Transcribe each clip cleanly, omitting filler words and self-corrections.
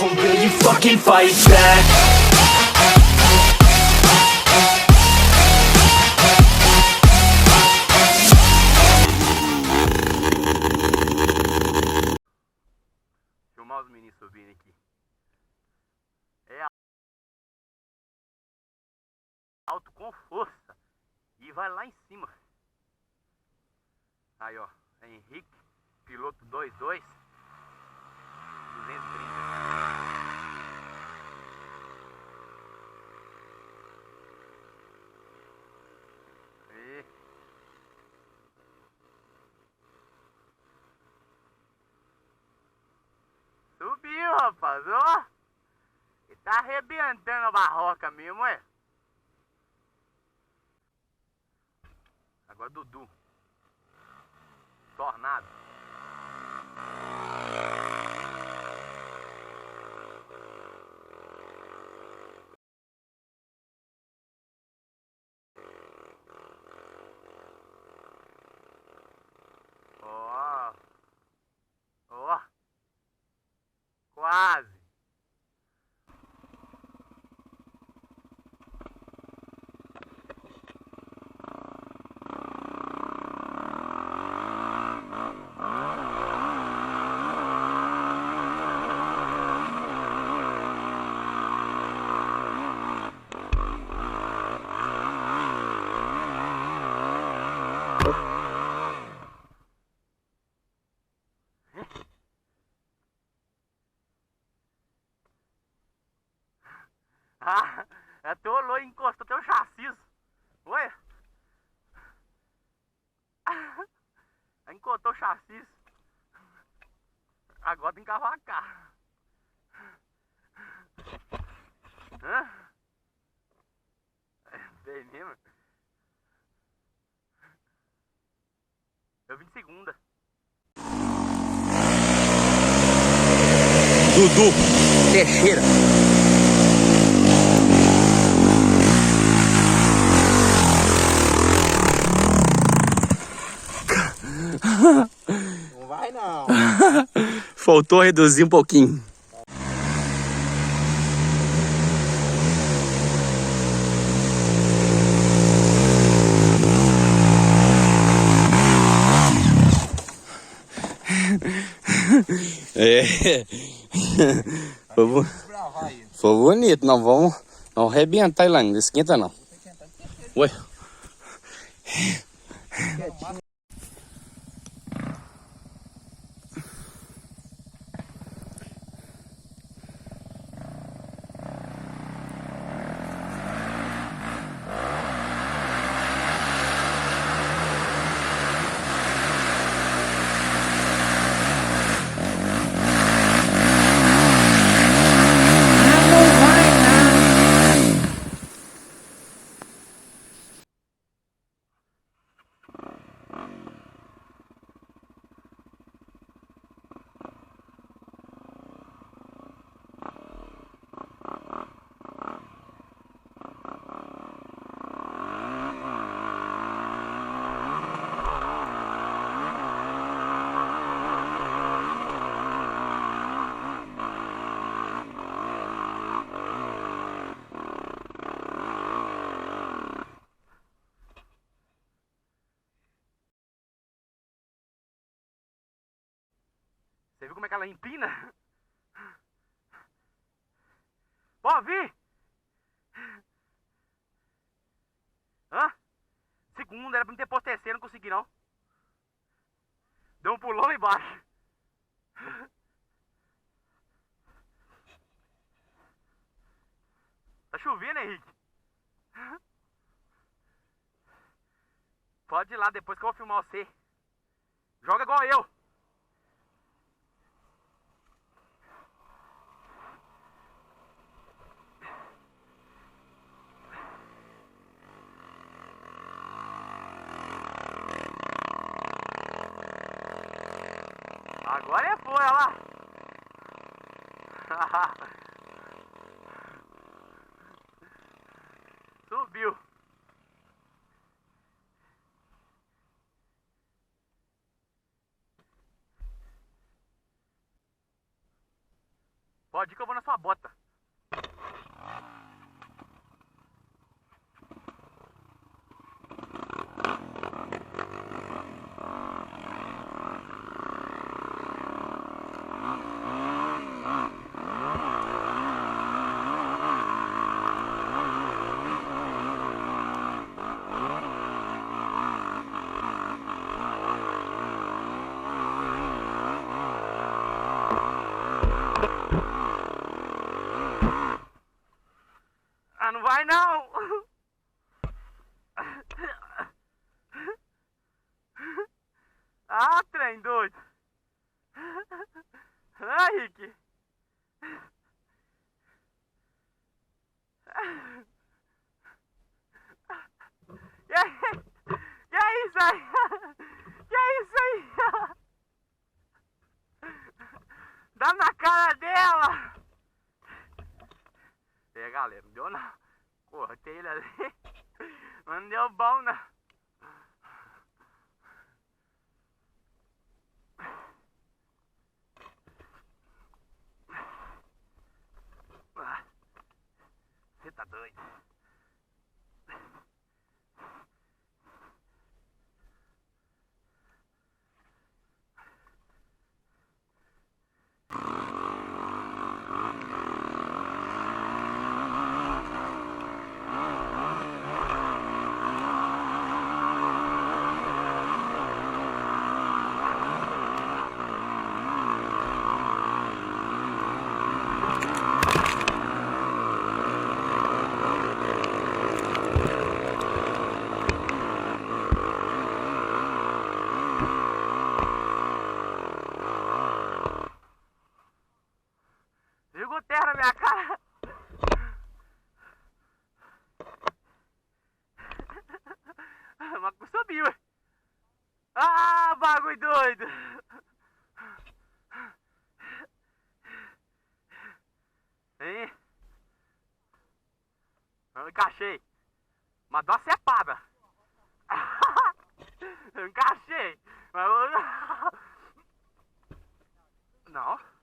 Or will you fucking fight back? Filmar os meninos subindo aqui. É alto com força. E vai lá em cima. Aí, ó. É Henrique, piloto 22. 230. E... Subiu, rapaz, ó. Ele tá arrebentando a barroca mesmo, é? Agora Dudu. Tornado. Ó. Ó. Quase. Ah, atolou e encostou até o chassi. Ué? Encostou o chassi. Agora tem que cavacar. Hã? Bem mesmo. Eu vim de segunda. Dudu Teixeira. Não vai não. Faltou reduzir um pouquinho. É. Foi bonito, nós vamos arrebentar ele lá, não esquenta não. Ué. Você viu como é que ela empina? Pode vir! Hã? Segunda, era pra me ter posto terceiro, não consegui não. Deu um pulão lá embaixo. Tá chovendo, Henrique. Pode ir lá depois que eu vou filmar você. Joga igual eu. Agora é foi, olha lá. Subiu. Pode ir que eu vou na sua bota. Ah, não vai não! Ah, trem doido! Ah, Rick! Que é isso aí? Que é isso aí? Dá na cara dela! É, galera, não deu não. Cortei ele ali. Não deu bom não. Você tá doido? Jogou terra na minha cara. Mas subiu. Ah, bagulho doido. Hein? Eu encaixei. Mas dá uma cepada. Eu encaixei. Mas não.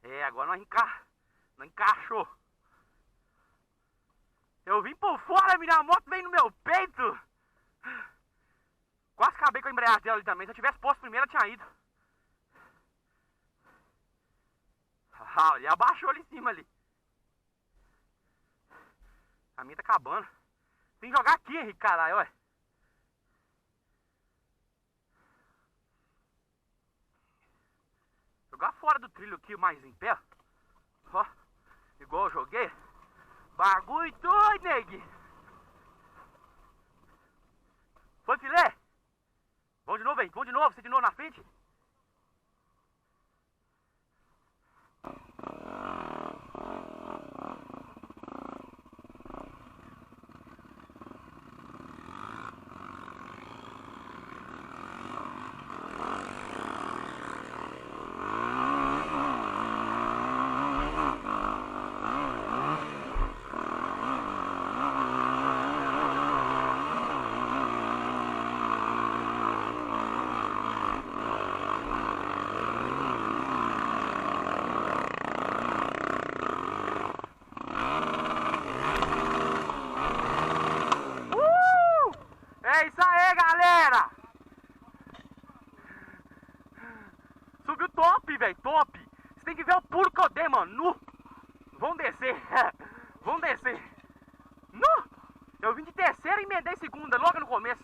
É, agora não encaixou. Eu vim por fora, minha moto veio no meu peito. Quase acabei com a embreagem dela ali também. Se eu tivesse posto primeiro, eu tinha ido. Ah, ele abaixou ali em cima ali. A minha tá acabando. Tem que jogar aqui, Henrique, caralho, olha. Jogar fora do trilho aqui, mais em pé. Ó, igual eu joguei. Bagulho doido, negue. Foi filé? Vamos de novo, hein? Vamos de novo, você de novo na frente? É isso aí, galera! Subiu top, velho, top! Você tem que ver o pulo que eu dei, mano, nu! Vamos descer, vamos descer! Nu! Eu vim de terceira e emendei segunda, logo no começo!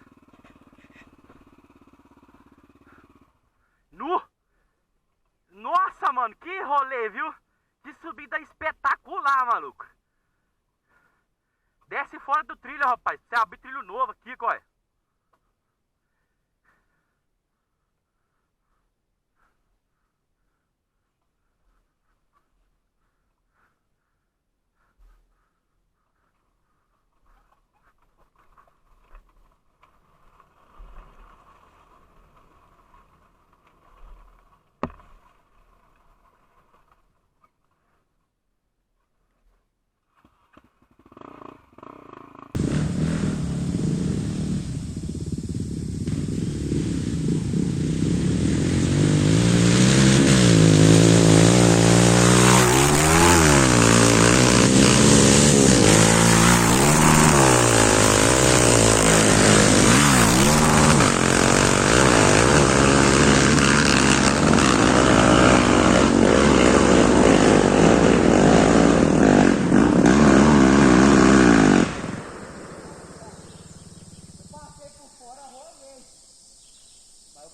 Nu! Nossa, mano, que rolê, viu? Que subida espetacular, maluco! Desce fora do trilho, rapaz, você abrir trilho novo aqui, qual é?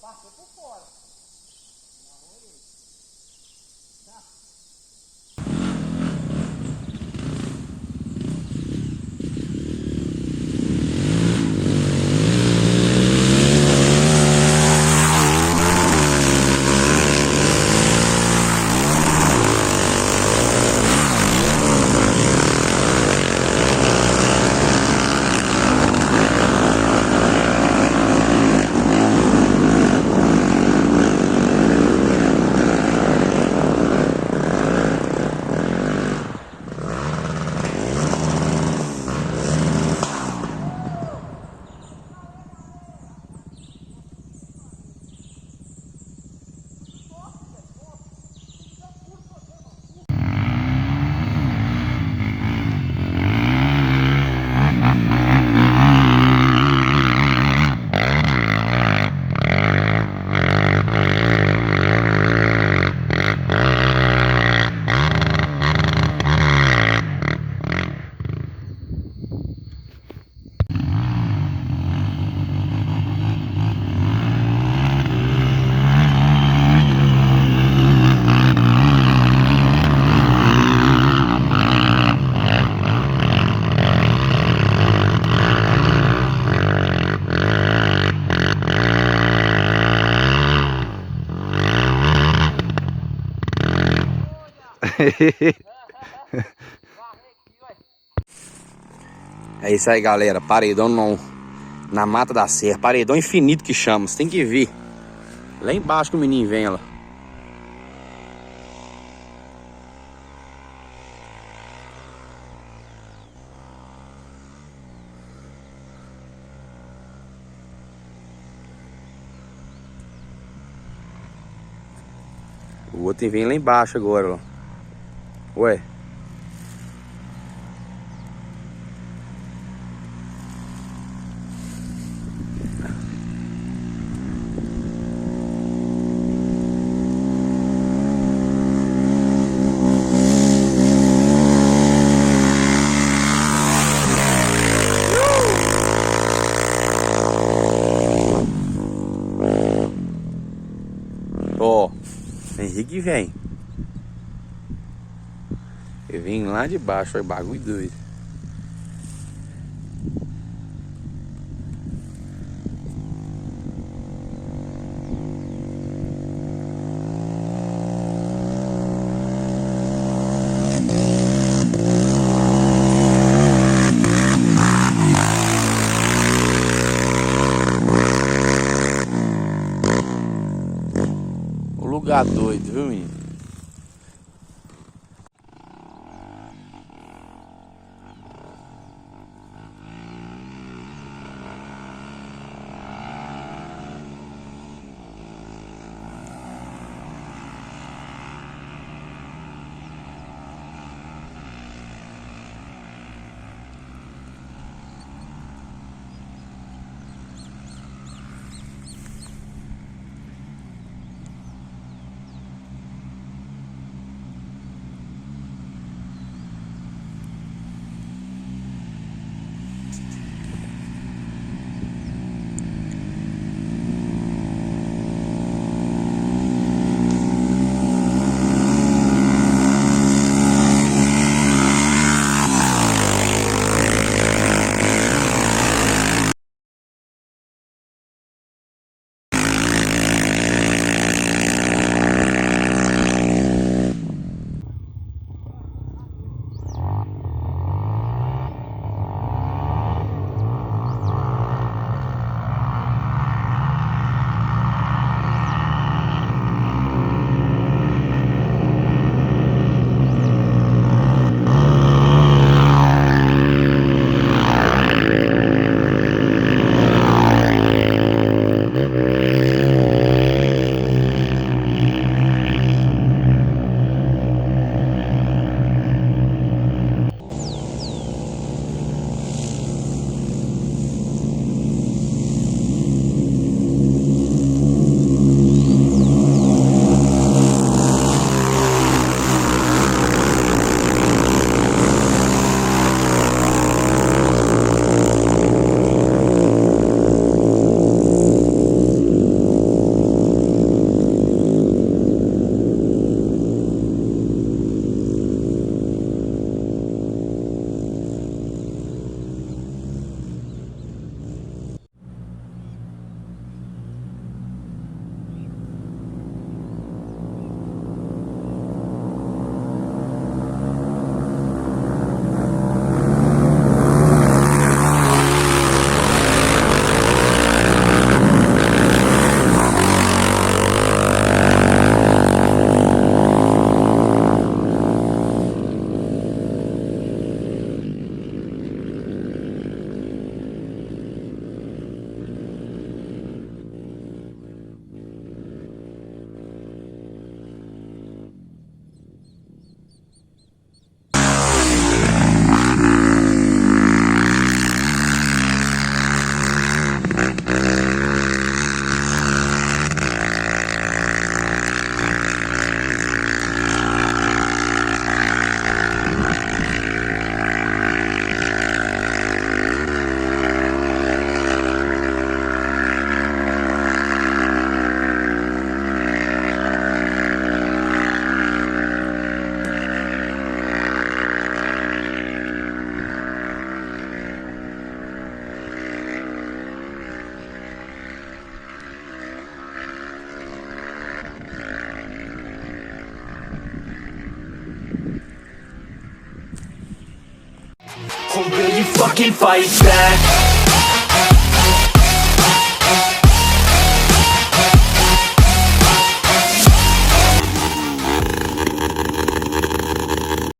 passei por fora. É isso aí, galera. Paredão na Mata da Serra. Paredão infinito que chama. Você tem que vir. Lá embaixo que o menino vem, lá. O outro vem lá embaixo agora, ó. Ué. Ó, Henrique vem. Eu vim lá de baixo, é bagulho doido. O lugar doido, viu, menino? For real, you fucking fight back.